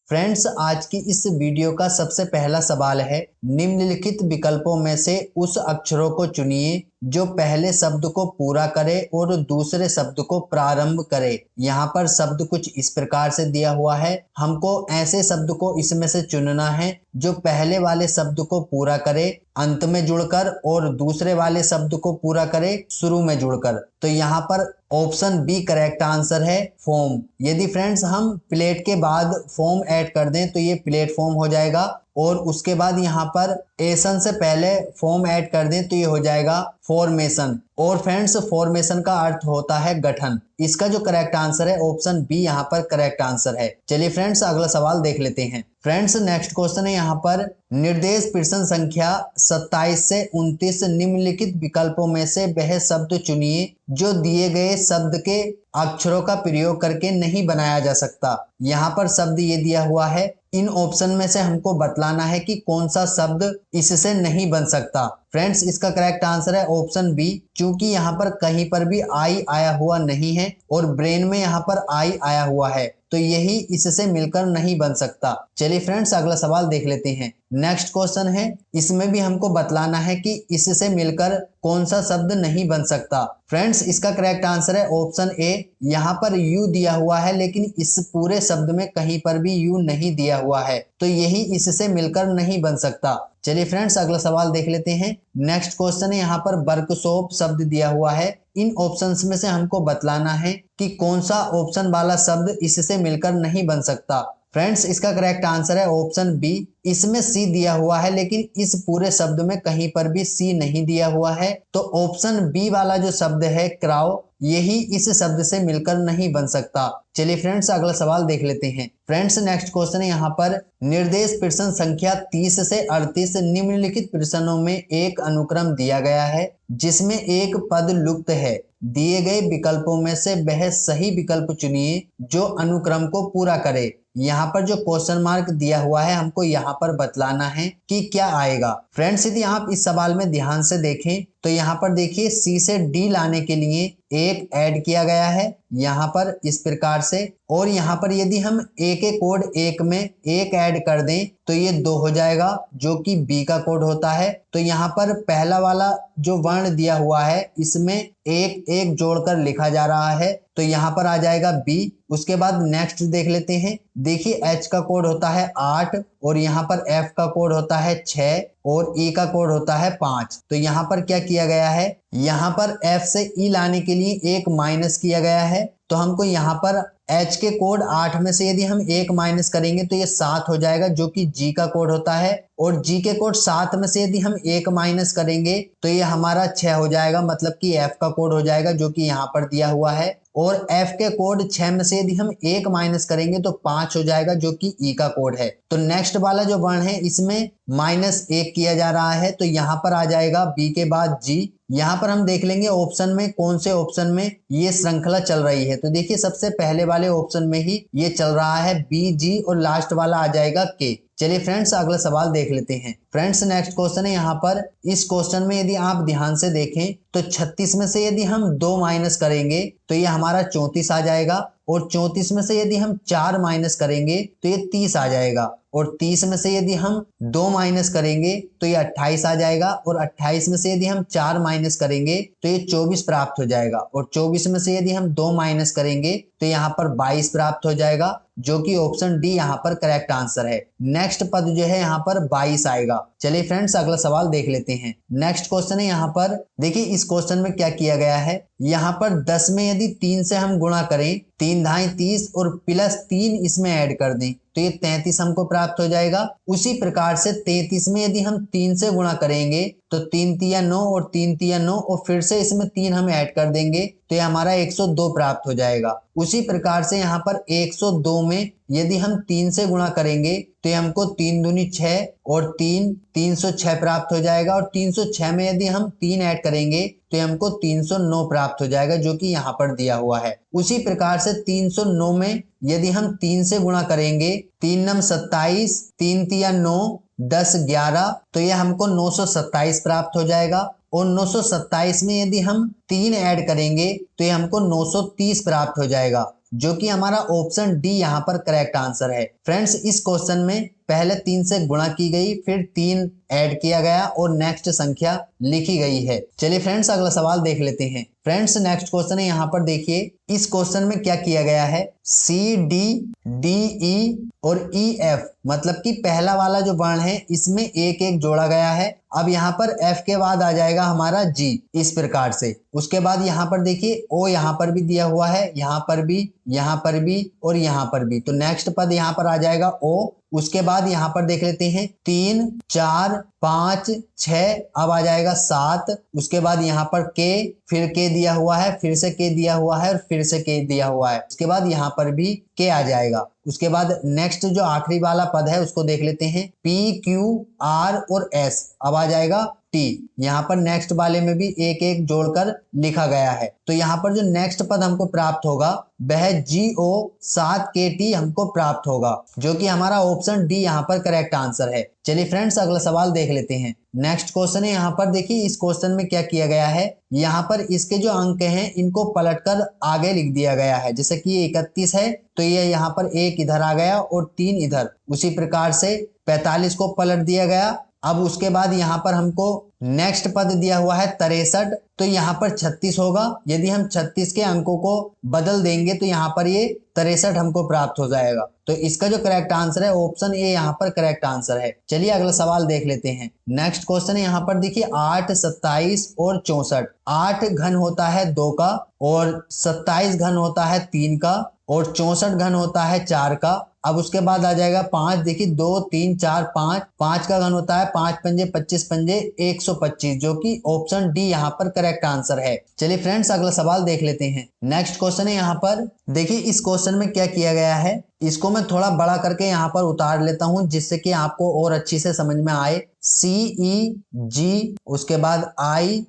Friends, आज की इस वीडियो का सबसे पहला सवाल है, निम्नलिखित विकल्पों में से उस अक्षरों को चुनिए जो पहले शब्द को पूरा करे और दूसरे शब्द को प्रारंभ करे। यहाँ पर शब्द कुछ इस प्रकार से दिया हुआ है। हमको ऐसे शब्द को इसमें से चुनना है जो पहले वाले शब्द को पूरा करे अंत में जुड़कर और दूसरे वाले शब्द को पूरा करे शुरू में जुड़कर। तो यहाँ पर ऑप्शन बी करेक्ट आंसर है, फॉर्म। यदि फ्रेंड्स हम प्लेट के बाद फॉर्म ऐड कर दें तो ये प्लेटफॉर्म हो जाएगा और उसके बाद यहाँ पर एसन से पहले फॉर्म ऐड कर दें तो ये हो जाएगा फॉर्मेशन। और फ्रेंड्स, फॉर्मेशन का अर्थ होता है गठन। इसका जो करेक्ट आंसर है ऑप्शन बी यहाँ पर करेक्ट आंसर है। चलिए फ्रेंड्स, अगला सवाल देख लेते हैं। फ्रेंड्स, नेक्स्ट क्वेश्चन है यहाँ पर, निर्देश प्रश्न संख्या 27 से 29 निम्नलिखित विकल्पों में से वह शब्द चुनिए जो दिए गए शब्द के अक्षरों का प्रयोग करके नहीं बनाया जा सकता। यहाँ पर शब्द ये दिया हुआ है, इन ऑप्शन में से हमको बतलाना है कि कौन सा शब्द इससे नहीं बन सकता। फ्रेंड्स, इसका करेक्ट आंसर है ऑप्शन बी, क्योंकि यहाँ पर कहीं पर भी आई आया हुआ नहीं है और ब्रेन में यहाँ पर आई आया हुआ है, तो यही इससे मिलकर नहीं बन सकता। चलिए फ्रेंड्स, अगला सवाल देख लेते हैं। नेक्स्ट क्वेश्चन है, इसमें भी हमको बतलाना है कि इससे मिलकर कौन सा शब्द नहीं बन सकता। फ्रेंड्स, इसका करेक्ट आंसर है ऑप्शन ए। यहाँ पर यू दिया हुआ है लेकिन इस पूरे शब्द में कहीं पर भी यू नहीं दिया हुआ है, तो यही इससे मिलकर नहीं बन सकता। चलिए फ्रेंड्स, अगला सवाल देख लेते हैं। नेक्स्ट क्वेश्चन है, यहाँ पर वर्कशॉप शब्द दिया हुआ है। इन ऑप्शंस में से हमको बतलाना है कि कौन सा ऑप्शन वाला शब्द इससे मिलकर नहीं बन सकता। फ्रेंड्स, इसका करेक्ट आंसर है ऑप्शन बी। इसमें सी दिया हुआ है लेकिन इस पूरे शब्द में कहीं पर भी सी नहीं दिया हुआ है, तो ऑप्शन बी वाला जो शब्द है क्राउ, यही इस शब्द से मिलकर नहीं बन सकता। चलिए फ्रेंड्स, अगला सवाल देख लेते हैं। फ्रेंड्स, नेक्स्ट क्वेश्चन है यहाँ पर, निर्देश प्रश्न संख्या 30 से 38 निम्नलिखित प्रश्नों में एक अनुक्रम दिया गया है जिसमें एक पद लुप्त है। दिए गए विकल्पों में से वह सही विकल्प चुनिए जो अनुक्रम को पूरा करे। यहाँ पर जो क्वेश्चन मार्क दिया हुआ है हमको यहाँ पर बतलाना है कि क्या आएगा। फ्रेंड्स, यदि आप इस सवाल में ध्यान से देखें तो यहाँ पर देखिए, सी से डी लाने के लिए एक ऐड किया गया है यहाँ पर इस प्रकार से, और यहाँ पर यदि हम ए के कोड एक में एक ऐड कर दें तो ये 2 हो जाएगा जो कि बी का कोड होता है। तो यहाँ पर पहला वाला जो वर्ण दिया हुआ है इसमें एक एक जोड़कर लिखा जा रहा है, तो यहाँ पर आ जाएगा बी। उसके बाद नेक्स्ट देख लेते हैं। देखिए, एच का कोड होता है 8 और यहाँ पर एफ का कोड होता है 6 और ई का कोड होता है 5। तो यहाँ पर क्या किया गया है, यहाँ पर एफ से ई लाने के लिए एक माइनस किया गया है, तो हमको यहाँ पर एच के कोड 8 में से यदि हम एक माइनस करेंगे तो ये 7 हो जाएगा जो कि जी का कोड होता है, और जी के कोड 7 में से यदि हम एक माइनस करेंगे तो ये हमारा 6 हो जाएगा, मतलब कि एफ का कोड हो जाएगा जो कि यहाँ पर दिया हुआ है। और एफ के कोड 6 में से यदि हम एक माइनस करेंगे तो 5 हो जाएगा जो कि ई का कोड है। तो नेक्स्ट वाला जो वर्ण है इसमें -1 किया जा रहा है, तो यहाँ पर आ जाएगा बी के बाद जी। यहाँ पर हम देख लेंगे ऑप्शन में कौन से ऑप्शन में ये श्रृंखला चल रही है। तो देखिए, सबसे पहले वाले ऑप्शन में ही ये चल रहा है बी जी, और लास्ट वाला आ जाएगा के। चलिए फ्रेंड्स, अगला सवाल देख लेते हैं। फ्रेंड्स, नेक्स्ट क्वेश्चन है यहाँ पर, इस क्वेश्चन में यदि आप ध्यान से देखें तो 36 में से यदि हम 2 माइनस करेंगे तो ये हमारा 34 आ जाएगा, और 34 में से यदि हम 4 माइनस करेंगे तो ये 30 आ जाएगा, और 30 में से यदि हम 2 माइनस करेंगे तो ये 28 आ जाएगा, और 28 में से यदि हम 4 माइनस करेंगे तो ये 24 प्राप्त हो जाएगा, और 24 में से यदि हम 2 माइनस करेंगे तो यहाँ पर 22 प्राप्त हो जाएगा जो कि ऑप्शन डी यहाँ पर करेक्ट आंसर है। नेक्स्ट पद जो है यहाँ पर 22 आएगा। चलिए फ्रेंड्स, अगला सवाल देख लेते हैं। नेक्स्ट क्वेश्चन है यहाँ पर, देखिए इस क्वेश्चन में क्या किया गया है, यहाँ पर 10 में यदि 3 से हम गुणा करें, 3 धाई 30 और +3 इसमें ऐड कर दें तो ये 33 हमको प्राप्त हो जाएगा। उसी प्रकार से 33 में यदि हम 3 से गुणा करेंगे तो 3 तिया 9 और 3 तिया 9 और फिर से इसमें 3 हम ऐड कर देंगे तो ये हमारा 102 प्राप्त हो जाएगा। उसी प्रकार से यहाँ पर 102 में यदि हम 3 से गुणा करेंगे तो ये हमको 3 दूनी 6 और 3 306 प्राप्त हो जाएगा, और 306 में यदि हम 3 ऐड करेंगे तो हमको 309 प्राप्त हो जाएगा जो कि यहाँ पर दिया हुआ है। उसी प्रकार से 309 में यदि हम 3 से गुणा करेंगे, 3 नम 27, 3 तिया 9, 10 11, तो ये हमको 927 प्राप्त हो जाएगा, और 927 में यदि हम 3 ऐड करेंगे तो ये हमको 930 प्राप्त हो जाएगा। जो कि हमारा ऑप्शन डी यहाँ पर करेक्ट आंसर है। फ्रेंड्स, इस क्वेश्चन में पहले 3 से गुणा की गई, फिर 3 ऐड किया गया और नेक्स्ट संख्या लिखी गई है। चलिए फ्रेंड्स, अगला सवाल देख लेते हैं। फ्रेंड्स, नेक्स्ट क्वेश्चन है, यहाँ पर देखिए इस क्वेश्चन में क्या किया गया है, सी डी डी ई और ई एफ, मतलब कि पहला वाला जो वर्ण है इसमें एक एक जोड़ा गया है। अब यहाँ पर एफ के बाद आ जाएगा हमारा जी, इस प्रकार से। उसके बाद यहाँ पर देखिए ओ यहाँ पर भी दिया हुआ है, यहाँ पर भी, यहाँ पर भी और यहाँ पर भी, तो नेक्स्ट पद यहाँ पर आ जाएगा ओ। उसके बाद यहाँ पर देख लेते हैं 3 4 5 6, अब आ जाएगा 7। उसके बाद यहाँ पर के, फिर के दिया हुआ है, फिर से के दिया हुआ है और फिर से के दिया हुआ है। उसके बाद यहाँ पर भी के आ जाएगा। उसके बाद नेक्स्ट जो आखिरी वाला पद है उसको देख लेते हैं, पी क्यू आर और एस, अब आ जाएगा टी। यहाँ पर नेक्स्ट वाले में भी एक एक जोड़कर लिखा गया है। तो यहाँ पर जो नेक्स्ट पद हमको प्राप्त होगा वह GO 7 KT हमको प्राप्त होगा, जो कि हमारा ऑप्शन डी यहाँ पर करेक्ट आंसर है। चलिए फ्रेंड्स, अगला सवाल देख लेते हैं। नेक्स्ट क्वेश्चन है, यहाँ पर देखिए इस क्वेश्चन में क्या किया गया है, यहाँ पर इसके जो अंक हैं इनको पलटकर आगे लिख दिया गया है। जैसे कि ये 31 है तो ये यहाँ पर 1 इधर आ गया और 3 इधर। उसी प्रकार से 45 को पलट दिया गया। अब उसके बाद यहाँ पर हमको नेक्स्ट पद दिया हुआ है 63, तो यहाँ पर 36 होगा। यदि हम 36 के अंकों को बदल देंगे तो यहाँ पर ये 63 हमको प्राप्त हो जाएगा। तो इसका जो करेक्ट आंसर है ऑप्शन ए यहाँ पर करेक्ट आंसर है। चलिए अगला सवाल देख लेते हैं। नेक्स्ट क्वेश्चन है, यहाँ पर देखिए 8 27 और 64। 8 घन होता है 2 का और 27 घन होता है 3 का और 64 घन होता है 4 का। अब उसके बाद आ जाएगा 5, देखिए 2 3 4 5, 5 का घन होता है 5 पंजे 25 पंजे 125, जो कि ऑप्शन डी यहाँ पर करेक्ट आंसर है। चलिए फ्रेंड्स, अगला सवाल देख लेते हैं। नेक्स्ट क्वेश्चन है, यहाँ पर देखिए इस क्वेश्चन में क्या किया गया है, इसको मैं थोड़ा बड़ा करके यहाँ पर उतार लेता हूँ जिससे कि आपको और अच्छी से समझ में आए। CEG, उसके बाद IKMOQS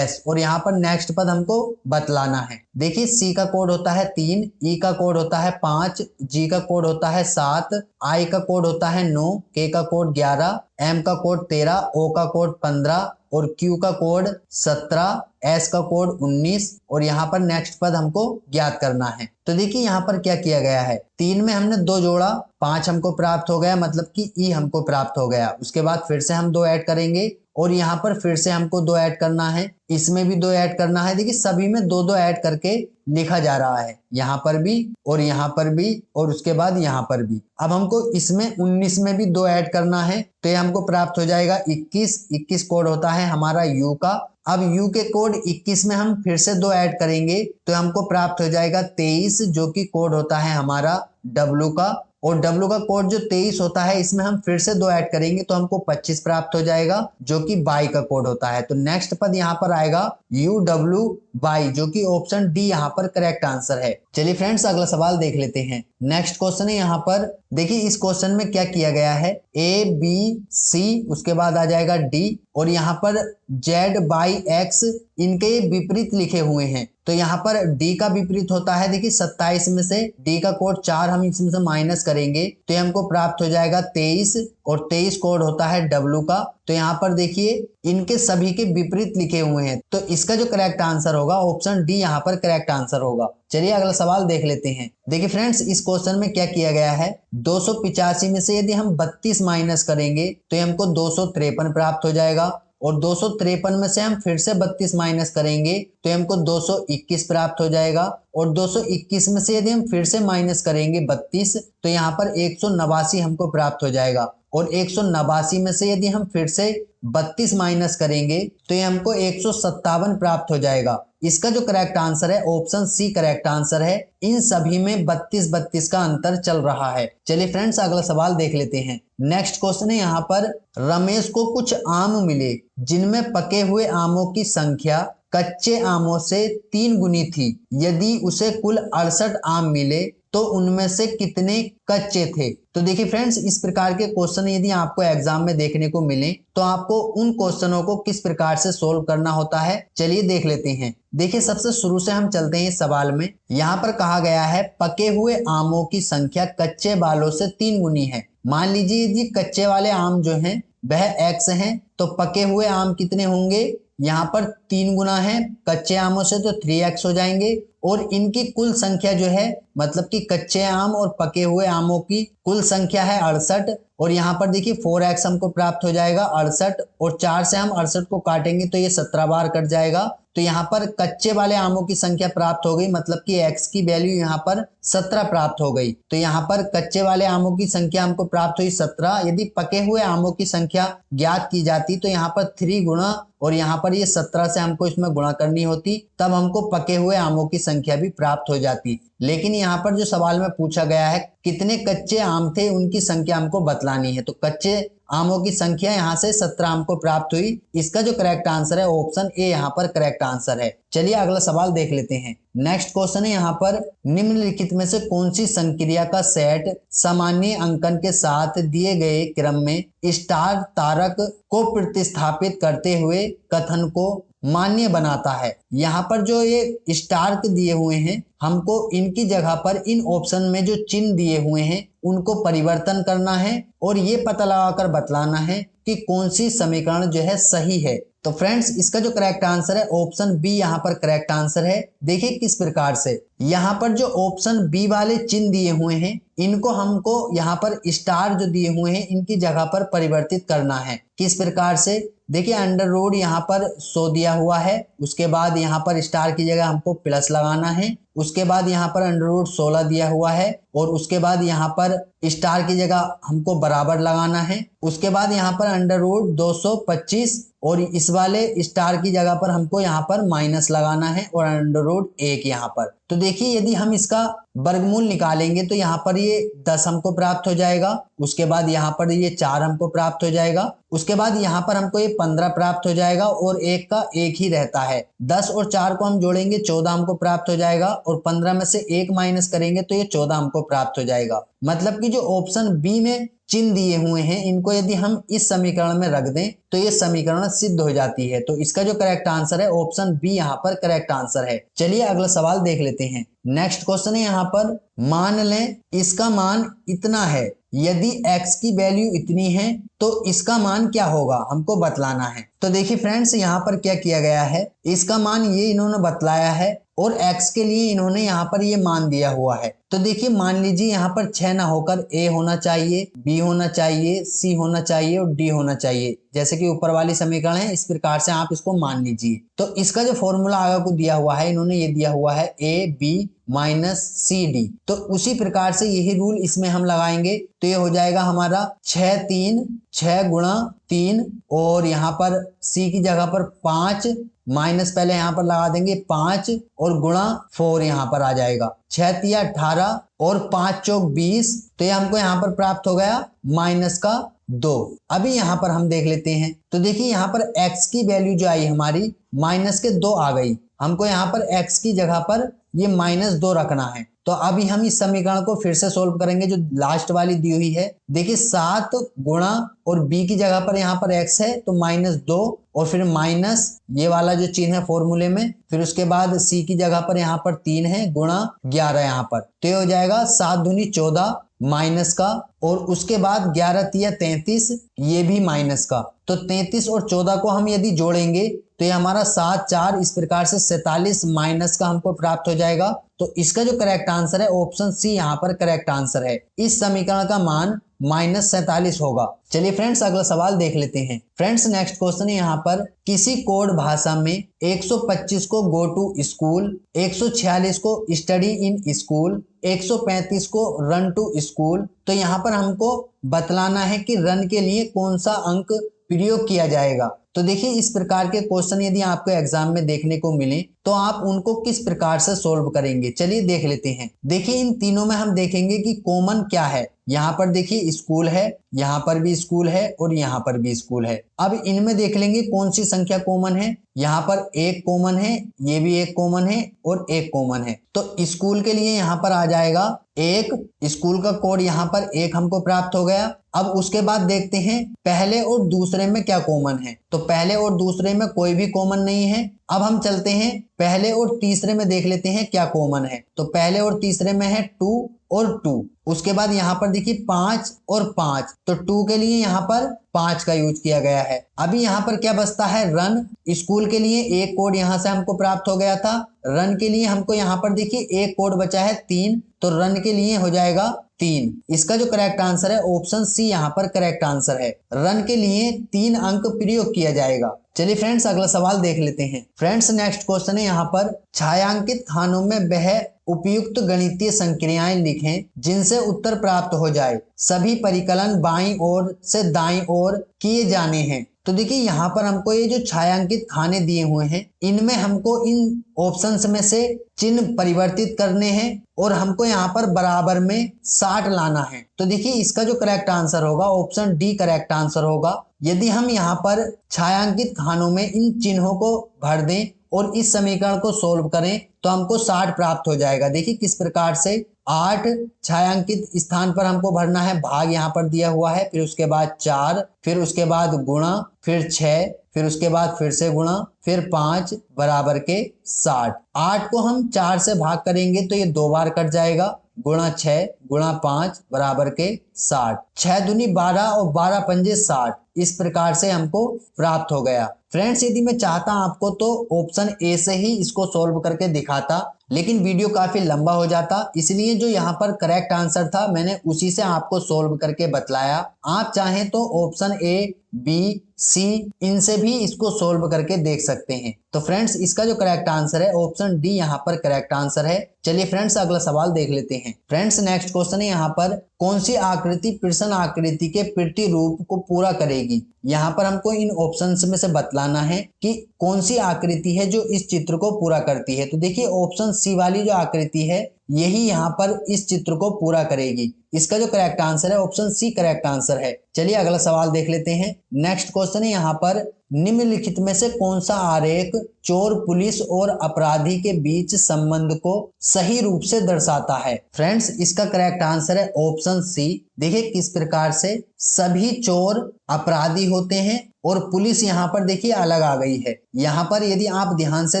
और यहाँ पर नेक्स्ट पद हमको बतलाना है। देखिए सी का कोड होता है 3, ई का कोड होता है 5, जी का कोड होता है 7, आई का कोड होता है 9, के का कोड 11, एम का कोड 13, ओ का कोड 15 और क्यू का कोड 17, एस का कोड 19 और यहाँ पर नेक्स्ट पद हमको ज्ञात करना है। तो देखिए यहाँ पर क्या किया गया है, 3 में हमने 2 जोड़ा, 5 हमको प्राप्त हो गया, मतलब कि ई हमको प्राप्त हो गया। उसके बाद फिर से हम 2 ऐड करेंगे और यहाँ पर फिर से हमको 2 ऐड करना है, इसमें भी 2 ऐड करना है। देखिए सभी में 2-2 ऐड करके लिखा जा रहा है, यहाँ पर भी और यहाँ पर भी और उसके बाद यहाँ पर भी। अब हमको इसमें 19 में भी 2 ऐड करना है, तो ये हमको प्राप्त हो जाएगा 21। 21 कोड होता है हमारा यू का। अब यू के कोड 21 में हम फिर से 2 ऐड करेंगे तो हमको प्राप्त हो जाएगा 23, जो कि कोड होता है हमारा डब्लू का। और डब्लू का कोड जो 23 होता है इसमें हम फिर से 2 ऐड करेंगे तो हमको 25 प्राप्त हो जाएगा, जो कि बाई का कोड होता है। तो नेक्स्ट पद यहाँ पर आएगा UWY, जो कि ऑप्शन डी यहाँ पर करेक्ट आंसर है। चलिए फ्रेंड्स, अगला सवाल देख लेते हैं। नेक्स्ट क्वेश्चन है, यहाँ पर देखिए इस क्वेश्चन में क्या किया गया है, ABC, उसके बाद आ जाएगा D और यहाँ पर Z/X इनके विपरीत लिखे हुए हैं। तो यहाँ पर D का विपरीत होता है, देखिए 27 में से D का कोड 4 हम इसमें से माइनस करेंगे तो ये हमको प्राप्त हो जाएगा 23 और 23 कोड होता है W का। तो यहाँ पर देखिए इनके सभी के विपरीत लिखे हुए हैं, तो इसका जो करेक्ट आंसर होगा ऑप्शन डी यहाँ पर करेक्ट आंसर होगा। चलिए अगला सवाल देख लेते हैं। देखिए फ्रेंड्स, इस क्वेश्चन में क्या किया गया है, 285 में से यदि हम 32 माइनस करेंगे तो ये हमको 253 प्राप्त हो जाएगा और 253 में से हम फिर से 32 माइनस करेंगे तो हमको 221 प्राप्त हो जाएगा और 221 में से यदि हम फिर से माइनस करेंगे 32 तो यहाँ पर 189 हमको प्राप्त हो जाएगा और 189 में से यदि हम फिर से 32 माइनस करेंगे तो ये हमको 157 प्राप्त हो जाएगा। इसका जो करेक्ट आंसर है ऑप्शन सी करेक्ट आंसर है। इन सभी में 32 का अंतर चल रहा है। चलिए फ्रेंड्स, अगला सवाल देख लेते हैं। नेक्स्ट क्वेश्चन है, यहाँ पर रमेश को कुछ आम मिले जिनमें पके हुए आमों की संख्या कच्चे आमों से 3 गुनी थी। यदि उसे कुल 68 आम मिले तो उनमें से कितने कच्चे थे। तो देखिए फ्रेंड्स, इस प्रकार के क्वेश्चन यदि आपको एग्जाम में देखने को मिले तो आपको उन क्वेश्चनों को किस प्रकार से सोल्व करना होता है, चलिए देख लेते हैं। देखिए सबसे शुरू से हम चलते हैं इस सवाल में। यहाँ पर कहा गया है पके हुए आमों की संख्या कच्चे वालों से 3 गुनी है। मान लीजिए यदि कच्चे वाले आम जो हैं वह x हैं तो पके हुए आम कितने होंगे, यहाँ पर 3 गुना है कच्चे आमों से तो 3x हो जाएंगे, और इनकी कुल संख्या जो है मतलब कि कच्चे आम और पके हुए आमों की कुल संख्या है 68, और यहाँ पर देखिए 4x हमको प्राप्त हो जाएगा 68, और 4 से हम 68 को काटेंगे तो ये 17 बार कट जाएगा। तो यहाँ पर कच्चे वाले आमों की संख्या प्राप्त हो गई, मतलब कि x की वैल्यू यहाँ पर 17 प्राप्त हो गई। तो यहाँ पर कच्चे वाले आमों की संख्या हमको प्राप्त हुई 17। यदि पके हुए आमों की संख्या ज्ञात की जाती तो यहाँ पर 3 गुना और यहाँ पर ये 17 से हमको इसमें गुणा करनी होती, तब हमको पके हुए आमों की संख्या भी प्राप्त हो जाती। लेकिन यहाँ पर जो सवाल में पूछा गया है कितने कच्चे आम थे उनकी संख्या हमको बतलानी है, तो कच्चे आमों की संख्या यहाँ से 17 हमको प्राप्त हुई। इसका जो करेक्ट आंसर है ऑप्शन ए यहाँ पर करेक्ट आंसर है। चलिए अगला सवाल देख लेते हैं। नेक्स्ट क्वेश्चन है यहाँ पर, निम्नलिखित में से कौन सी संक्रिया का सेट सामान्य अंकन के साथ दिए गए क्रम में स्टार तारक को प्रतिस्थापित करते हुए कथन को मान्य बनाता है। यहाँ पर जो ये स्टार दिए हुए हैं हमको इनकी जगह पर इन ऑप्शन में जो चिन्ह दिए हुए हैं उनको परिवर्तन करना है और ये पता लगाकर बतलाना है कि कौन सी समीकरण जो है सही है। तो फ्रेंड्स इसका जो करेक्ट आंसर है ऑप्शन बी यहाँ पर करेक्ट आंसर है। देखिए किस प्रकार से यहाँ पर जो ऑप्शन बी वाले चिन्ह दिए हुए हैं इनको हमको यहाँ पर स्टार जो दिए हुए हैं इनकी जगह पर परिवर्तित करना है। किस प्रकार से, देखिए अंडर रूट यहाँ पर 100 दिया हुआ है, उसके बाद यहाँ पर स्टार की जगह हमको प्लस लगाना है, उसके बाद यहाँ पर अंडर रूट 16 दिया हुआ है और उसके बाद यहाँ पर स्टार की जगह हमको बराबर लगाना है, उसके बाद यहाँ पर अंडर रूट 225 और इस वाले स्टार की जगह पर हमको यहाँ पर माइनस लगाना है और अंडर रूट 1 यहाँ पर। तो देखिए यदि हम इसका वर्गमूल निकालेंगे तो यहाँ पर ये 10 हमको प्राप्त हो जाएगा, उसके बाद यहाँ पर ये 4 हमको प्राप्त हो जाएगा, उसके बाद यहाँ पर हमको ये 15 प्राप्त हो जाएगा और 1 का 1 ही रहता है। 10 और 4 को हम जोड़ेंगे 14 हमको प्राप्त हो जाएगा और 15 में से 1 माइनस करेंगे तो ये 14 हमको प्राप्त हो जाएगा। मतलब कि जो ऑप्शन बी में चिन्ह दिए हुए हैं इनको यदि हम इस समीकरण में रख दें तो ये समीकरण सिद्ध हो जाती है। तो इसका जो करेक्ट आंसर है ऑप्शन बी यहाँ पर करेक्ट आंसर है। चलिए अगला सवाल देख लेते हैं। नेक्स्ट क्वेश्चन है यहाँ पर, मान लें इसका मान इतना है, यदि x की वैल्यू इतनी है तो इसका मान क्या होगा हमको बतलाना है। तो देखिए फ्रेंड्स यहाँ पर क्या किया गया है, इसका मान ये इन्होंने बतलाया है और x के लिए इन्होंने यहाँ पर ये मान दिया हुआ है। तो देखिए मान लीजिए यहाँ पर 6 ना होकर a होना चाहिए, b होना चाहिए, c होना चाहिए और d होना चाहिए, जैसे कि ऊपर वाली समीकरण है इस प्रकार से आप इसको मान लीजिए। तो इसका जो फॉर्मूला आगे को दिया हुआ है इन्होंने ये दिया हुआ है a b minus C D, तो उसी प्रकार से यही रूल इसमें हम लगाएंगे तो ये हो जाएगा हमारा 6 गुणा 3 और यहाँ पर c की जगह पर 5 माइनस पहले यहाँ पर लगा देंगे 5 और गुणा 4 यहाँ पर आ जाएगा, 6 तिया 18 और 5 चौक 20, तो ये हमको यहाँ पर प्राप्त हो गया माइनस का 2। अभी यहाँ पर हम देख लेते हैं तो देखिए यहाँ पर x की वैल्यू जो आई हमारी माइनस के 2 आ गई, हमको यहाँ पर x की जगह पर ये -2 रखना है। तो अभी हम इस समीकरण को फिर से सोल्व करेंगे जो लास्ट वाली दी हुई है। देखिए 7 गुणा और b की जगह पर यहाँ पर x है तो -2 और फिर माइनस ये वाला जो चिन्ह है फॉर्मूले में, फिर उसके बाद c की जगह पर यहाँ पर 3 है गुणा 11 यहाँ पर, तो ये हो जाएगा 7 दूनी 14 माइनस का और उसके बाद 11 तिया 33 ये भी माइनस का, तो 33 और 14 को हम यदि जोड़ेंगे तो ये हमारा 7 4 इस प्रकार से 47 माइनस का हमको प्राप्त हो जाएगा। तो इसका जो करेक्ट आंसर है ऑप्शन सी यहाँ पर करेक्ट आंसर है। इस समीकरण का मान -47 होगा। चलिए फ्रेंड्स अगला सवाल देख लेते हैं। फ्रेंड्स नेक्स्ट क्वेश्चन है यहाँ पर, किसी कोड भाषा में 125 को गो टू स्कूल, 146 को स्टडी इन स्कूल, 135 को रन टू स्कूल। तो यहाँ पर हमको बतलाना है कि रन के लिए कौन सा अंक प्रयोग किया जाएगा। तो देखिए इस प्रकार के क्वेश्चन यदि आपको एग्जाम में देखने को मिले तो आप उनको किस प्रकार से सोल्व करेंगे, चलिए देख लेते हैं। देखिए इन तीनों में हम देखेंगे कि कॉमन क्या है। यहाँ पर देखिए स्कूल है, यहाँ पर भी स्कूल है और यहाँ पर भी स्कूल है। अब इनमें देख लेंगे कौन सी संख्या कॉमन है। यहाँ पर 1 कॉमन है, ये भी 1 कॉमन है और 1 कॉमन है। तो स्कूल के लिए यहाँ पर आ जाएगा 1, स्कूल का कोड यहाँ पर 1 हमको प्राप्त हो गया। अब उसके बाद देखते हैं पहले और दूसरे में क्या कॉमन है। तो पहले और दूसरे में कोई भी कॉमन नहीं है। अब हम चलते हैं पहले और तीसरे में देख लेते हैं क्या कॉमन है। तो पहले और तीसरे में है 2 और 2। उसके बाद यहाँ पर देखिए 5 और 5, तो 2 के लिए यहाँ पर 5 का यूज किया गया है। अभी यहाँ पर क्या बचता है, रन। स्कूल के लिए एक कोड यहाँ से हमको प्राप्त हो गया था। रन के लिए हमको यहाँ पर देखिए एक कोड बचा है 3, तो रन के लिए हो जाएगा 3। इसका जो करेक्ट आंसर है ऑप्शन सी यहाँ पर करेक्ट आंसर है। रन के लिए 3 अंक प्रयोग किया जाएगा। चलिए फ्रेंड्स अगला सवाल देख लेते हैं। फ्रेंड्स नेक्स्ट क्वेश्चन है यहाँ पर, छायांकित खानों में वह उपयुक्त गणितीय संक्रियाएं लिखें जिनसे उत्तर प्राप्त हो जाए। सभी परिकलन बाईं ओर से दाईं ओर किए जाने हैं। तो देखिए यहाँ पर हमको ये जो छायांकित खाने दिए हुए हैं, इनमें हमको इन ऑप्शंस में से चिन्ह परिवर्तित करने हैं और हमको यहाँ पर बराबर में 60 लाना है। तो देखिए इसका जो करेक्ट आंसर होगा ऑप्शन डी करेक्ट आंसर होगा। यदि हम यहाँ पर छायांकित खानों में इन चिन्हों को भर दें और इस समीकरण को सोल्व करें तो हमको 60 प्राप्त हो जाएगा। देखिए किस प्रकार से, 8 छायांकित स्थान पर हमको भरना है, भाग यहाँ पर दिया हुआ है, फिर उसके बाद 4, फिर उसके बाद गुणा, फिर 6, फिर उसके बाद फिर से गुणा, फिर 5 बराबर के 60। 8 को हम 4 से भाग करेंगे तो ये 2 बार कट जाएगा, गुणा 6 गुणा 5 बराबर के 60। 6 दूनी 12 और 12 पंजे 60। इस प्रकार से हमको प्राप्त हो गया। फ्रेंड्स यदि मैं चाहता आपको तो ऑप्शन ए से ही इसको सोल्व करके दिखाता, लेकिन वीडियो काफी लंबा हो जाता, इसलिए जो यहाँ पर करेक्ट आंसर था मैंने उसी से आपको सोल्व करके बतलाया। आप चाहें तो ऑप्शन ए, बी, सी इनसे भी इसको सोल्व करके देख सकते हैं। तो फ्रेंड्स इसका जो करेक्ट आंसर है ऑप्शन डी यहाँ पर करेक्ट आंसर है। चलिए फ्रेंड्स अगला सवाल देख लेते हैं। फ्रेंड्स नेक्स्ट क्वेश्चन है यहाँ पर, कौन सी आकृति प्रश्न आकृति के प्रतिरूप को पूरा करेगी। यहाँ पर हमको इन ऑप्शंस में से बतलाना है कि कौन सी आकृति है जो इस चित्र को पूरा करती है। तो देखिए ऑप्शन सी वाली जो आकृति है यही यहाँ पर इस चित्र को पूरा करेगी। इसका जो करेक्ट आंसर है ऑप्शन सी करेक्ट आंसर है। चलिए अगला सवाल देख लेते हैं। नेक्स्ट क्वेश्चन है यहाँ पर, निम्नलिखित में से कौन सा आरेख चोर, पुलिस और अपराधी के बीच संबंध को सही रूप से दर्शाता है। फ्रेंड्स इसका करेक्ट आंसर है ऑप्शन सी। देखिए किस प्रकार से, सभी चोर अपराधी होते हैं और पुलिस यहाँ पर देखिए अलग आ गई है। यहाँ पर यदि आप ध्यान से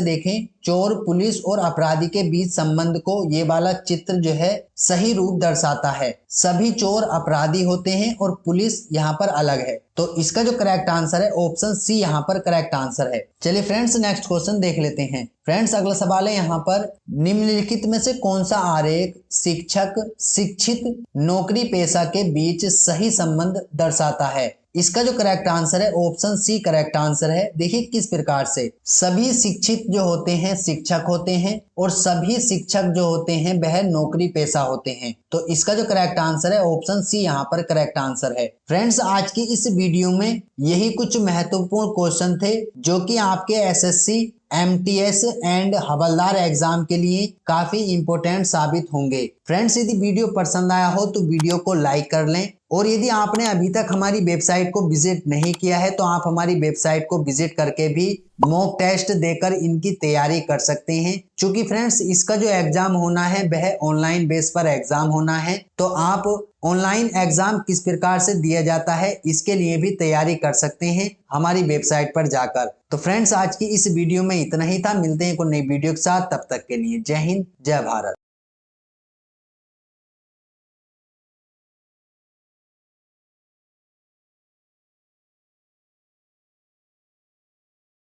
देखें, चोर, पुलिस और अपराधी के बीच संबंध को ये वाला चित्र जो है सही रूप दर्शाता है। सभी चोर अपराधी होते हैं और पुलिस यहाँ पर अलग है। तो इसका जो करेक्ट आंसर है ऑप्शन सी यहाँ पर करेक्ट आंसर है। चलिए फ्रेंड्स नेक्स्ट क्वेश्चन देख लेते हैं। फ्रेंड्स अगला सवाल है यहाँ पर, निम्नलिखित में से कौन सा आरेख शिक्षक, शिक्षित, नौकरी पेशा के बीच सही संबंध दर्शाता है। इसका जो करेक्ट आंसर है ऑप्शन सी करेक्ट आंसर है। देखिए किस प्रकार से, सभी शिक्षित जो होते हैं शिक्षक होते हैं और सभी शिक्षक जो होते हैं वह नौकरी पेशा होते हैं। तो इसका जो करेक्ट आंसर है ऑप्शन सी यहाँ पर करेक्ट आंसर है। फ्रेंड्स आज की इस वीडियो में यही कुछ महत्वपूर्ण क्वेश्चन थे जो कि आपके SSC, MTS and havildar exam के लिए काफी इंपॉर्टेंट साबित होंगे। फ्रेंड्स यदि वीडियो पसंद आया हो तो वीडियो को लाइक कर लें, और यदि आपने अभी तक हमारी वेबसाइट को विजिट नहीं किया है तो आप हमारी वेबसाइट को विजिट करके भी मॉक टेस्ट देकर इनकी तैयारी कर सकते हैं। क्योंकि फ्रेंड्स इसका जो एग्जाम होना है वह ऑनलाइन बेस पर एग्जाम होना है, तो आप ऑनलाइन एग्जाम किस प्रकार से दिया जाता है इसके लिए भी तैयारी कर सकते हैं हमारी वेबसाइट पर जाकर। तो फ्रेंड्स आज की इस वीडियो में इतना ही था। मिलते हैं कोई नई वीडियो के साथ, तब तक के लिए जय हिंद, जय भारत।